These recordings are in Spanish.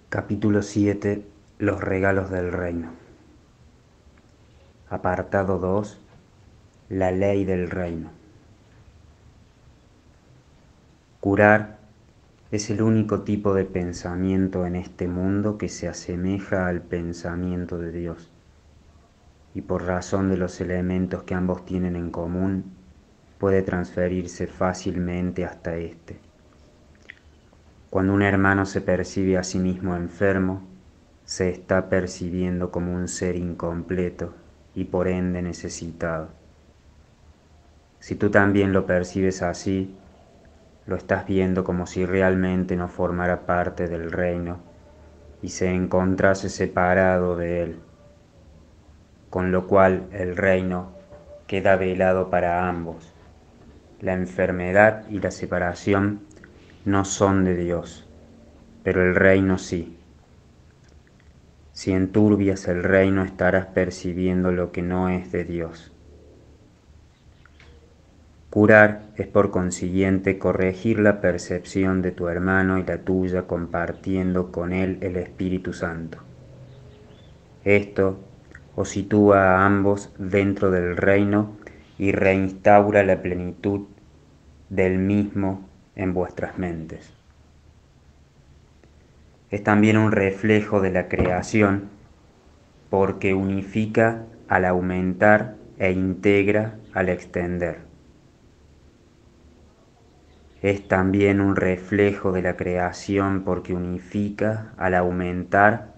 Capítulo 7. Los regalos del reino. Apartado 2. La ley del reino. Curar es el único tipo de pensamiento en este mundo que se asemeja al pensamiento de Dios, y por razón de los elementos que ambos tienen en común, puede transferirse fácilmente hasta éste. Cuando un hermano se percibe a sí mismo enfermo, se está percibiendo como un ser incompleto y por ende necesitado. Si tú también lo percibes así, lo estás viendo como si realmente no formara parte del reino y se encontrase separado de él, con lo cual el reino queda velado para ambos. La enfermedad y la separación no son de Dios, pero el reino sí. Si enturbias el reino, estarás percibiendo lo que no es de Dios. Curar es por consiguiente corregir la percepción de tu hermano y la tuya compartiendo con él el Espíritu Santo. Esto os sitúa a ambos dentro del reino y reinstaura la plenitud del mismo en vuestras mentes. Es también un reflejo de la creación porque unifica al aumentar e integra al extender. Es también un reflejo de la creación porque unifica al aumentar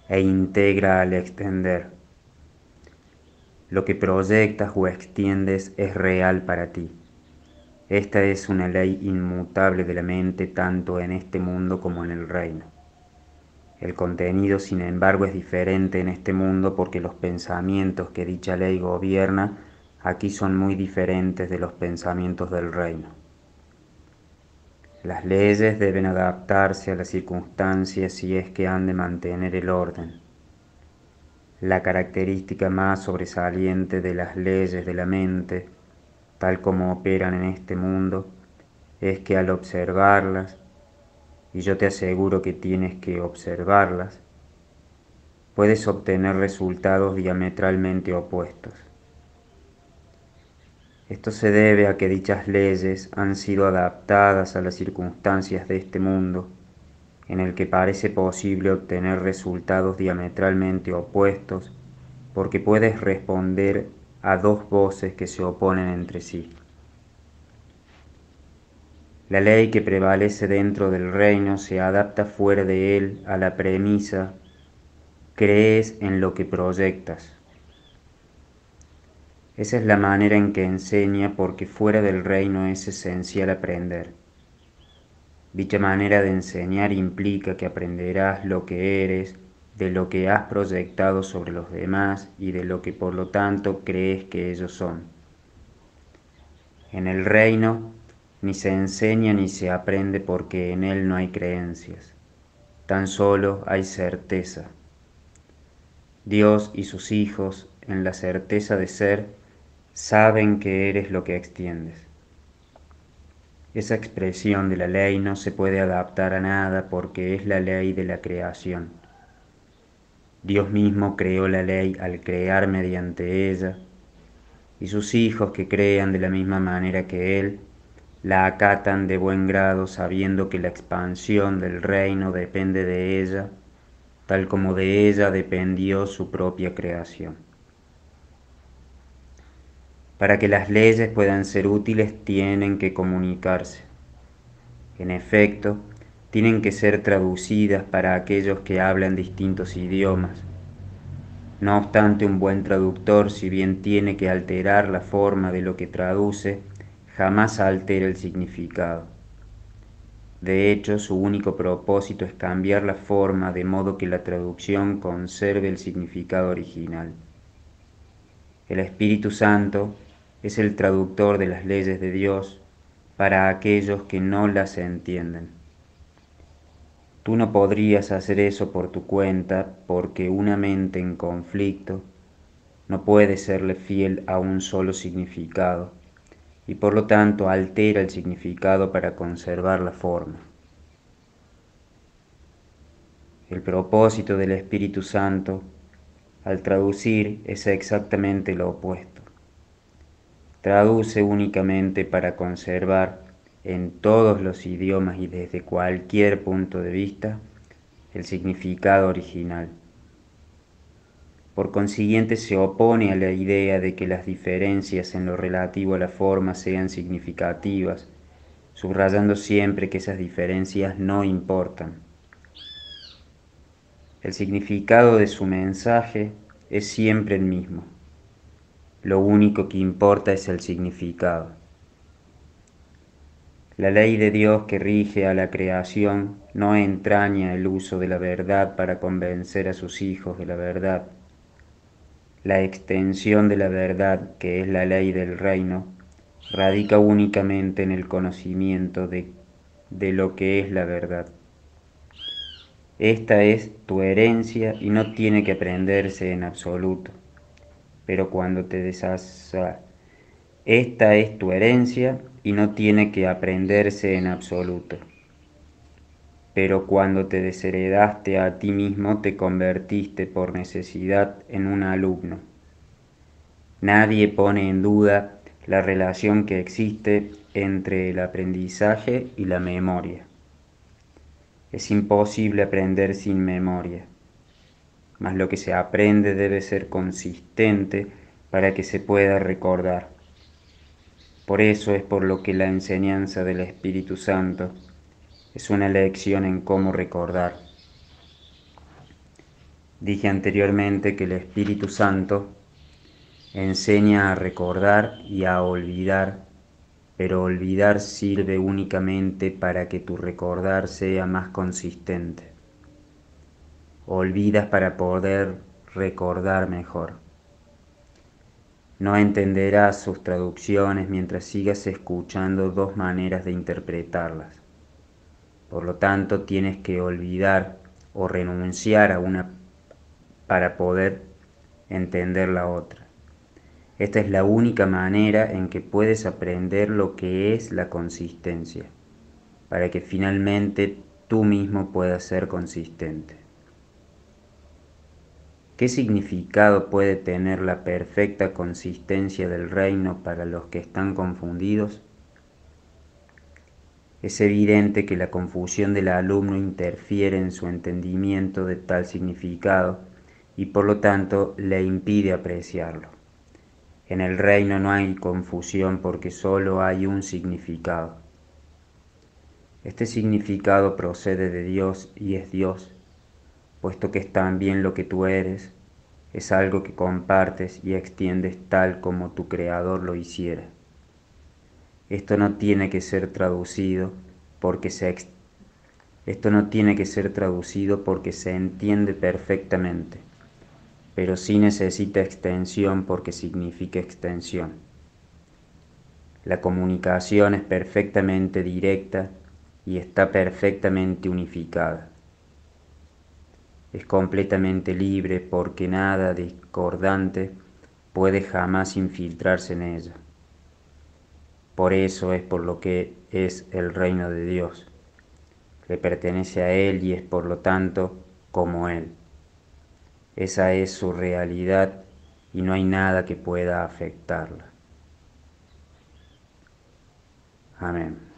e integra al extender. Lo que proyectas o extiendes es real para ti. Esta es una ley inmutable de la mente tanto en este mundo como en el reino. El contenido, sin embargo, es diferente en este mundo porque los pensamientos que dicha ley gobierna aquí son muy diferentes de los pensamientos del reino. Las leyes deben adaptarse a las circunstancias si es que han de mantener el orden. La característica más sobresaliente de las leyes de la mente, tal como operan en este mundo, es que al observarlas, y yo te aseguro que tienes que observarlas, puedes obtener resultados diametralmente opuestos. Esto se debe a que dichas leyes han sido adaptadas a las circunstancias de este mundo, en el que parece posible obtener resultados diametralmente opuestos, porque puedes responder a dos voces que se oponen entre sí. La ley que prevalece dentro del reino se adapta fuera de él a la premisa: crees en lo que proyectas. Esa es la manera en que enseña porque fuera del reino es esencial aprender. Dicha manera de enseñar implica que aprenderás lo que eres, de lo que has proyectado sobre los demás y de lo que por lo tanto crees que ellos son. En el reino ni se enseña ni se aprende porque en él no hay creencias, tan solo hay certeza. Dios y sus hijos, en la certeza de ser, saben que eres lo que extiendes. Esa expresión de la ley no se puede adaptar a nada porque es la ley de la creación. Dios mismo creó la ley al crear mediante ella, y sus hijos que crean de la misma manera que Él, la acatan de buen grado sabiendo que la expansión del reino depende de ella, tal como de ella dependió su propia creación. Para que las leyes puedan ser útiles tienen que comunicarse. En efecto, tienen que ser traducidas para aquellos que hablan distintos idiomas. No obstante, un buen traductor, si bien tiene que alterar la forma de lo que traduce, jamás altera el significado. De hecho, su único propósito es cambiar la forma de modo que la traducción conserve el significado original. El Espíritu Santo es el traductor de las leyes de Dios para aquellos que no las entienden. Tú no podrías hacer eso por tu cuenta porque una mente en conflicto no puede serle fiel a un solo significado y por lo tanto altera el significado para conservar la forma. El propósito del Espíritu Santo, al traducir, es exactamente lo opuesto. Traduce únicamente para conservar en todos los idiomas y desde cualquier punto de vista el significado original. Por consiguiente, se opone a la idea de que las diferencias en lo relativo a la forma sean significativas, subrayando siempre que esas diferencias no importan. El significado de su mensaje es siempre el mismo. Lo único que importa es el significado. La ley de Dios que rige a la creación no entraña el uso de la verdad para convencer a sus hijos de la verdad. La extensión de la verdad, que es la ley del reino, radica únicamente en el conocimiento de lo que es la verdad. Esta es tu herencia y no tiene que aprenderse en absoluto. Pero cuando te esta es tu herencia y no tiene que aprenderse en absoluto. Pero cuando te desheredaste a ti mismo, te convertiste por necesidad en un alumno. Nadie pone en duda la relación que existe entre el aprendizaje y la memoria. Es imposible aprender sin memoria, mas lo que se aprende debe ser consistente para que se pueda recordar. Por eso es por lo que la enseñanza del Espíritu Santo es una lección en cómo recordar. Dije anteriormente que el Espíritu Santo enseña a recordar y a olvidar, pero olvidar sirve únicamente para que tu recordar sea más consistente. Olvidas para poder recordar mejor. No entenderás sus traducciones mientras sigas escuchando dos maneras de interpretarlas. Por lo tanto, tienes que olvidar o renunciar a una para poder entender la otra. Esta es la única manera en que puedes aprender lo que es la consistencia, para que finalmente tú mismo puedas ser consistente. ¿Qué significado puede tener la perfecta consistencia del reino para los que están confundidos? Es evidente que la confusión del alumno interfiere en su entendimiento de tal significado y por lo tanto le impide apreciarlo. En el reino no hay confusión porque solo hay un significado. Este significado procede de Dios y es Dios, puesto que es también lo que tú eres, es algo que compartes y extiendes tal como tu Creador lo hiciera. Esto no tiene que ser traducido porque se entiende perfectamente, pero sí necesita extensión porque significa extensión. La comunicación es perfectamente directa y está perfectamente unificada. Es completamente libre porque nada discordante puede jamás infiltrarse en ella. Por eso es por lo que es el reino de Dios. Le pertenece a Él y es por lo tanto como Él. Esa es su realidad y no hay nada que pueda afectarla. Amén.